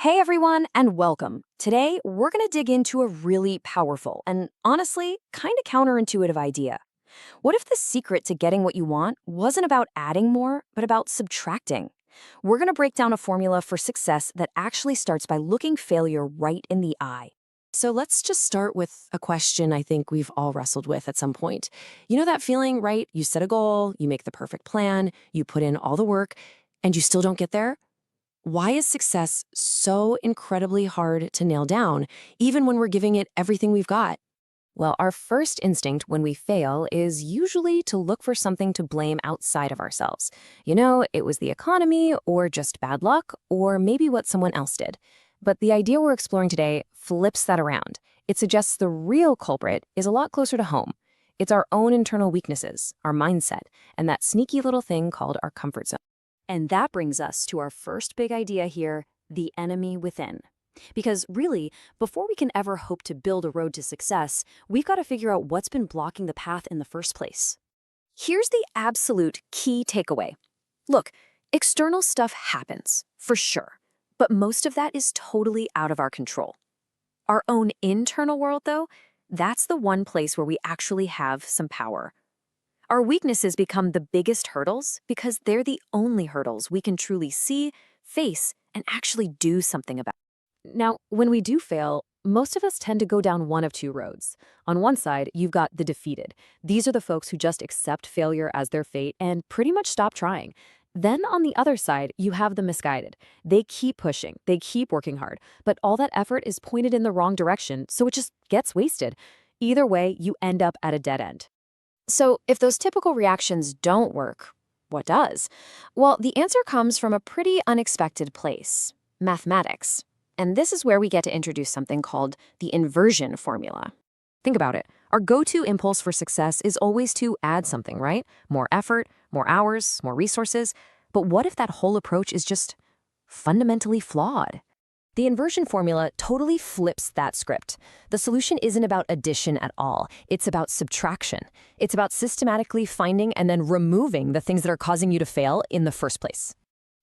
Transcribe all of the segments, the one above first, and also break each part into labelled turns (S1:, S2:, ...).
S1: Hey everyone, and welcome. Today, we're going to dig into a really powerful and honestly, kind of counterintuitive idea. What if the secret to getting what you want wasn't about adding more, but about subtracting? We're going to break down a formula for success that actually starts by looking failure right in the eye.
S2: So let's just start with a question I think we've all wrestled with at some point. You know that feeling, right? You set a goal, you make the perfect plan, you put in all the work, and you still don't get there? Why is success so incredibly hard to nail down, even when we're giving it everything we've got? Well, our first instinct when we fail is usually to look for something to blame outside of ourselves. It was the economy, or just bad luck, or maybe what someone else did. But the idea we're exploring today flips that around. It suggests the real culprit is a lot closer to home. It's our own internal weaknesses, our mindset, and that sneaky little thing called our comfort zone.
S1: And that brings us to our first big idea here, the enemy within. Because really, before we can ever hope to build a road to success, we've got to figure out what's been blocking the path in the first place. Here's the absolute key takeaway. Look, external stuff happens, for sure, but most of that is totally out of our control. Our own internal world, though, that's the one place where we actually have some power. Our weaknesses become the biggest hurdles because they're the only hurdles we can truly see, face, and actually do something about. Now, when we do fail, most of us tend to go down one of two roads. On one side, you've got the defeated. These are the folks who just accept failure as their fate and pretty much stop trying. Then on the other side, you have the misguided. They keep pushing, they keep working hard, but all that effort is pointed in the wrong direction, so it just gets wasted. Either way, you end up at a dead end. So if those typical reactions don't work, what does? Well, the answer comes from a pretty unexpected place, mathematics. And this is where we get to introduce something called the inversion formula. Think about it. Our go-to impulse for success is always to add something, right? More effort, more hours, more resources. But what if that whole approach is just fundamentally flawed? The inversion formula totally flips that script. The solution isn't about addition at all. It's about subtraction. It's about systematically finding and then removing the things that are causing you to fail in the first place.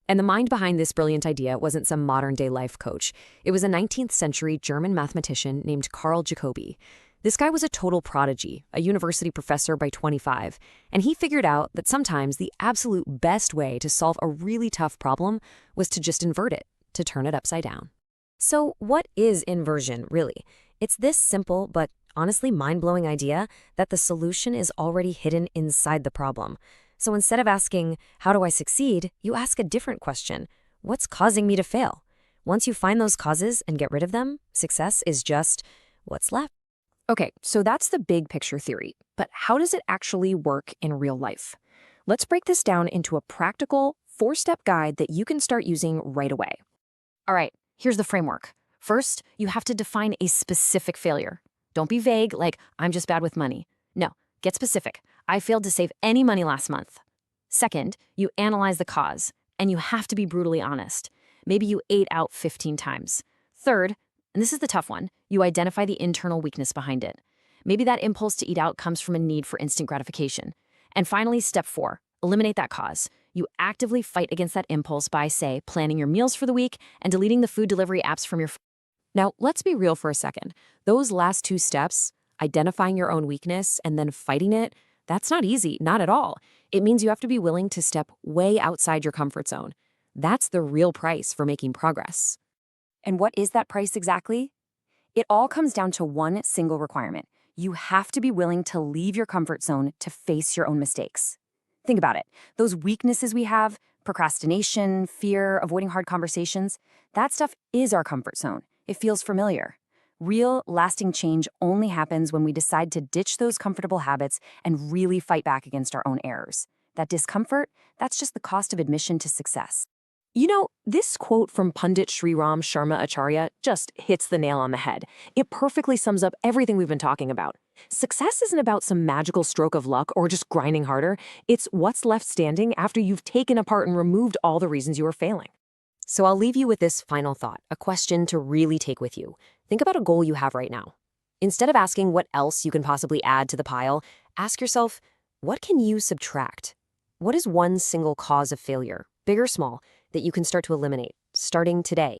S1: And the mind behind this brilliant idea wasn't some modern-day life coach. It was a 19th century German mathematician named Carl Jacobi. This guy was a total prodigy, a university professor by 25, and he figured out that sometimes the absolute best way to solve a really tough problem was to just invert it, to turn it upside down. So what is inversion, really? It's this simple but honestly mind-blowing idea that the solution is already hidden inside the problem. So instead of asking, how do I succeed, you ask a different question. What's causing me to fail? Once you find those causes and get rid of them, success is just what's left. Okay, so that's the big picture theory. But how does it actually work in real life? Let's break this down into a practical, 4-step guide that you can start using right away. All right. Here's the framework. First, you have to define a specific failure. Don't be vague, like, I'm just bad with money. No, get specific. I failed to save any money last month. Second, you analyze the cause, and you have to be brutally honest. Maybe you ate out 15 times. Third, and this is the tough one, you identify the internal weakness behind it. Maybe that impulse to eat out comes from a need for instant gratification. And finally, step 4, eliminate that cause. You actively fight against that impulse by, say, planning your meals for the week and deleting the food delivery apps from your phone. Now, let's be real for a second. Those last 2 steps, identifying your own weakness and then fighting it, that's not easy, not at all. It means you have to be willing to step way outside your comfort zone. That's the real price for making progress. And what is that price exactly? It all comes down to one single requirement. You have to be willing to leave your comfort zone to face your own mistakes. Think about it. Those weaknesses we have, procrastination, fear, avoiding hard conversations, that stuff is our comfort zone. It feels familiar. Real, lasting change only happens when we decide to ditch those comfortable habits and really fight back against our own errors. That discomfort, that's just the cost of admission to success. This quote from Pundit Sri Ram Sharma Acharya just hits the nail on the head. It perfectly sums up everything we've been talking about. Success isn't about some magical stroke of luck or just grinding harder. It's what's left standing after you've taken apart and removed all the reasons you were failing. So I'll leave you with this final thought, a question to really take with you. Think about a goal you have right now. Instead of asking what else you can possibly add to the pile, ask yourself, what can you subtract? What is one single cause of failure, big or small, that you can start to eliminate, starting today?